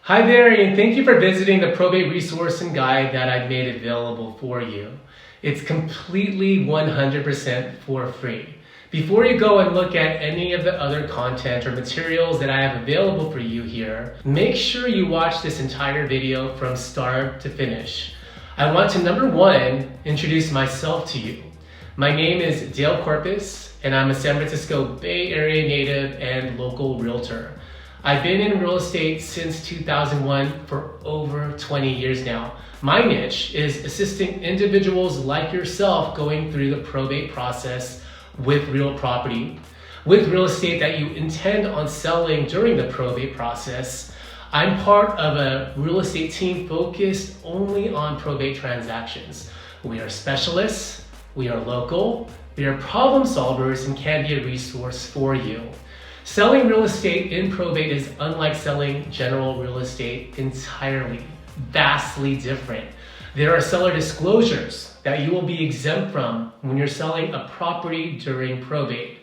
Hi there, and thank you for visiting the probate resource and guide that I've made available for you. It's completely 100% for free. Before you go and look at any of the other content or materials that I have available for you here, make sure you watch this entire video from start to finish. I want to, number one, introduce myself to you. My name is Dale Corpus, and I'm a San Francisco Bay Area native and local realtor. I've been in real estate since 2001 for over 20 years now. My niche is assisting individuals like yourself going through the probate process with real property. With real estate that you intend on selling during the probate process, I'm part of a real estate team focused only on probate transactions. We are specialists, we are local, we are problem solvers, and can be a resource for you. Selling real estate in probate is unlike selling general real estate entirely, vastly different. There are seller disclosures that you will be exempt from when you're selling a property during probate.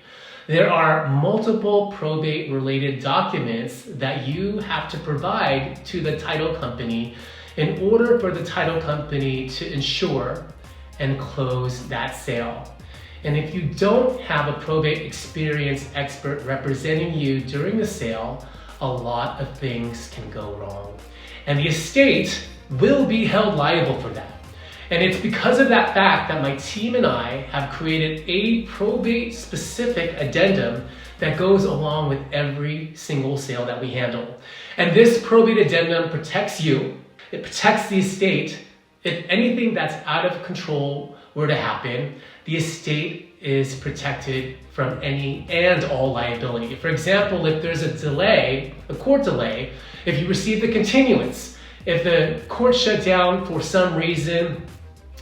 There are multiple probate related documents that you have to provide to the title company in order for the title company to ensure and close that sale. And if you don't have a probate experienced expert representing you during the sale, a lot of things can go wrong. And the estate will be held liable for that. And it's because of that fact that my team and I have created a probate specific addendum that goes along with every single sale that we handle. And this probate addendum protects you, it protects the estate. If anything that's out of control were to happen, the estate is protected from any and all liability. For example, if there's a delay, a court delay, if you receive the continuance, if the court shut down for some reason,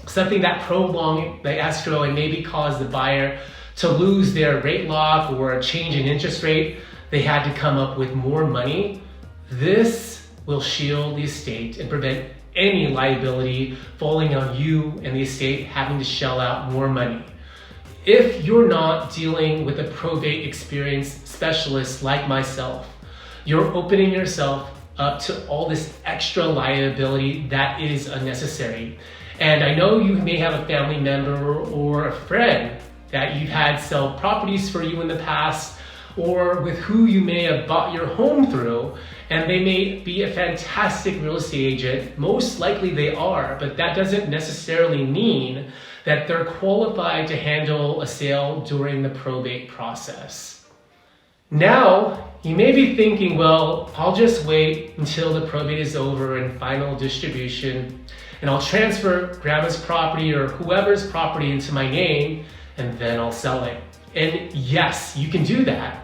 something that prolonged the escrow and maybe caused the buyer to lose their rate lock or a change in interest rate, they had to come up with more money, this will shield the estate and prevent any liability falling on you and the estate having to shell out more money. If you're not dealing with a probate experienced specialist like myself, you're opening yourself up to all this extra liability that is unnecessary. And I know you may have a family member or a friend that you've had sell properties for you in the past, or with who you may have bought your home through, and they may be a fantastic real estate agent. Most likely they are, but that doesn't necessarily mean that they're qualified to handle a sale during the probate process. Now, you may be thinking, well, I'll just wait until the probate is over and final distribution, and I'll transfer grandma's property or whoever's property into my name, and then I'll sell it. And yes, you can do that.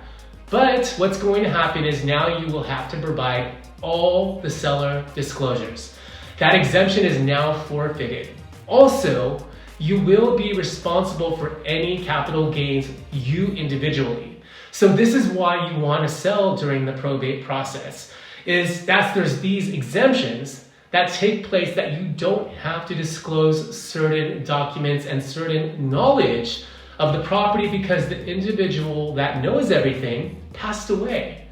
But what's going to happen is now you will have to provide all the seller disclosures. That exemption is now forfeited. Also, you will be responsible for any capital gains you individually. So this is why you want to sell during the probate process, there's these exemptions that take place that you don't have to disclose certain documents and certain knowledge of the property because the individual that knows everything passed away.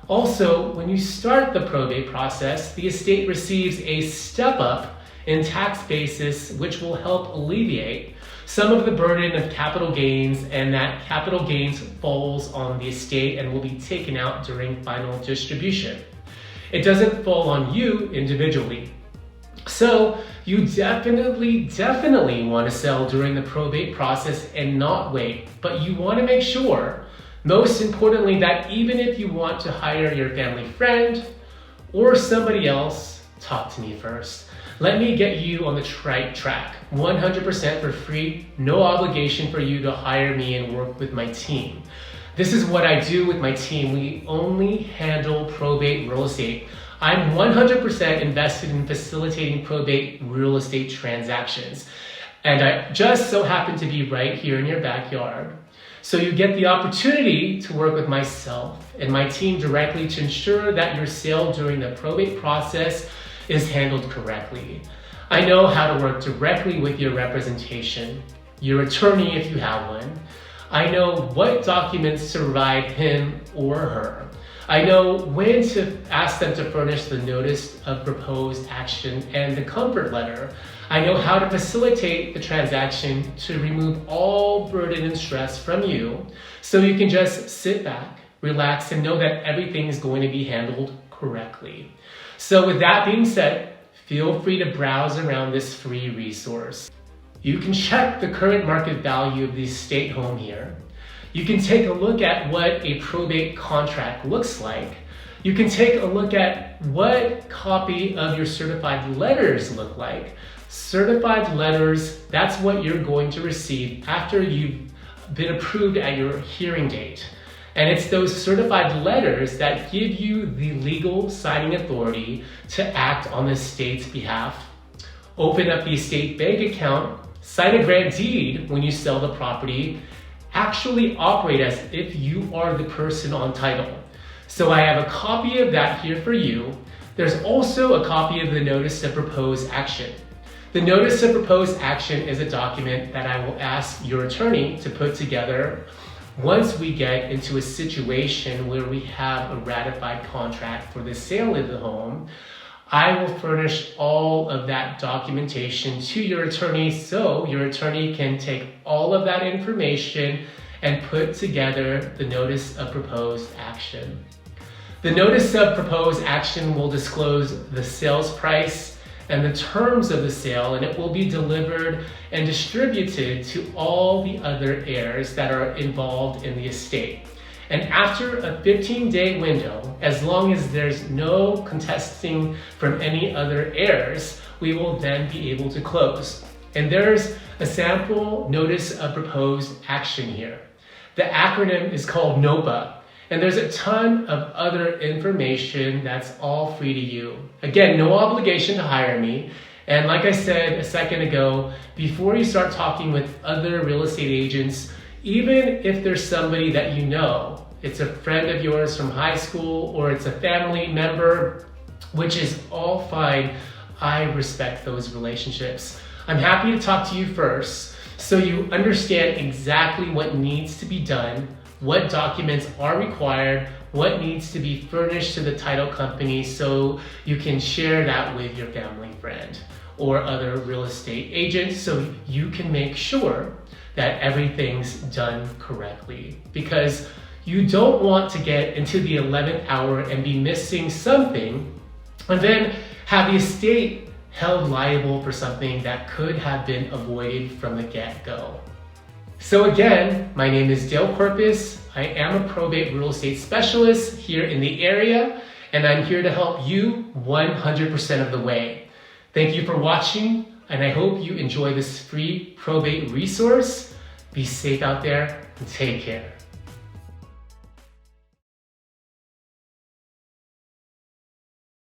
Also, when you start the probate process, the estate receives a step up in tax basis, which will help alleviate some of the burden of capital gains, and that capital gains falls on the estate and will be taken out during final distribution. It doesn't fall on you individually. So you definitely want to sell during the probate process and not wait, but you want to make sure, most importantly, that even if you want to hire your family friend or somebody else, talk to me first. Let me get you on the right track, 100% for free, no obligation for you to hire me and work with my team. This is what I do with my team. We only handle probate real estate. I'm 100% invested in facilitating probate real estate transactions. And I just so happen to be right here in your backyard. So you get the opportunity to work with myself and my team directly to ensure that your sale during the probate process is handled correctly. I know how to work directly with your representation, your attorney if you have one. I know what documents to provide him or her. I know when to ask them to furnish the notice of proposed action and the comfort letter. I know how to facilitate the transaction to remove all burden and stress from you so you can just sit back, relax, and know that everything is going to be handled correctly. So with that being said, feel free to browse around this free resource. You can check the current market value of the estate home here. You can take a look at what a probate contract looks like. You can take a look at what copy of your certified letters look like. Certified letters, that's what you're going to receive after you've been approved at your hearing date. And it's those certified letters that give you the legal signing authority to act on the estate's behalf. Open up the estate bank account, sign a grant deed when you sell the property, actually operate as if you are the person on title. So I have a copy of that here for you. There's also a copy of the Notice of Proposed Action. The Notice of Proposed Action is a document that I will ask your attorney to put together once we get into a situation where we have a ratified contract for the sale of the home. I will furnish all of that documentation to your attorney so your attorney can take all of that information and put together the Notice of Proposed Action. The Notice of Proposed Action will disclose the sales price and the terms of the sale, and it will be delivered and distributed to all the other heirs that are involved in the estate. And after a 15-day window, as long as there's no contesting from any other heirs, we will then be able to close. And there's a sample Notice of Proposed Action here. The acronym is called NOPA, and there's a ton of other information that's all free to you. Again, no obligation to hire me. And like I said a second ago, before you start talking with other real estate agents, even if there's somebody that you know, it's a friend of yours from high school or it's a family member, which is all fine, I respect those relationships. I'm happy to talk to you first so you understand exactly what needs to be done, what documents are required, what needs to be furnished to the title company so you can share that with your family friend or other real estate agents so you can make sure that everything's done correctly. Because you don't want to get into the 11th hour and be missing something and then have the estate held liable for something that could have been avoided from the get-go. So again, my name is Dale Corpus. I am a probate real estate specialist here in the area, and I'm here to help you 100% of the way. Thank you for watching, and I hope you enjoy this free probate resource. Be safe out there and take care.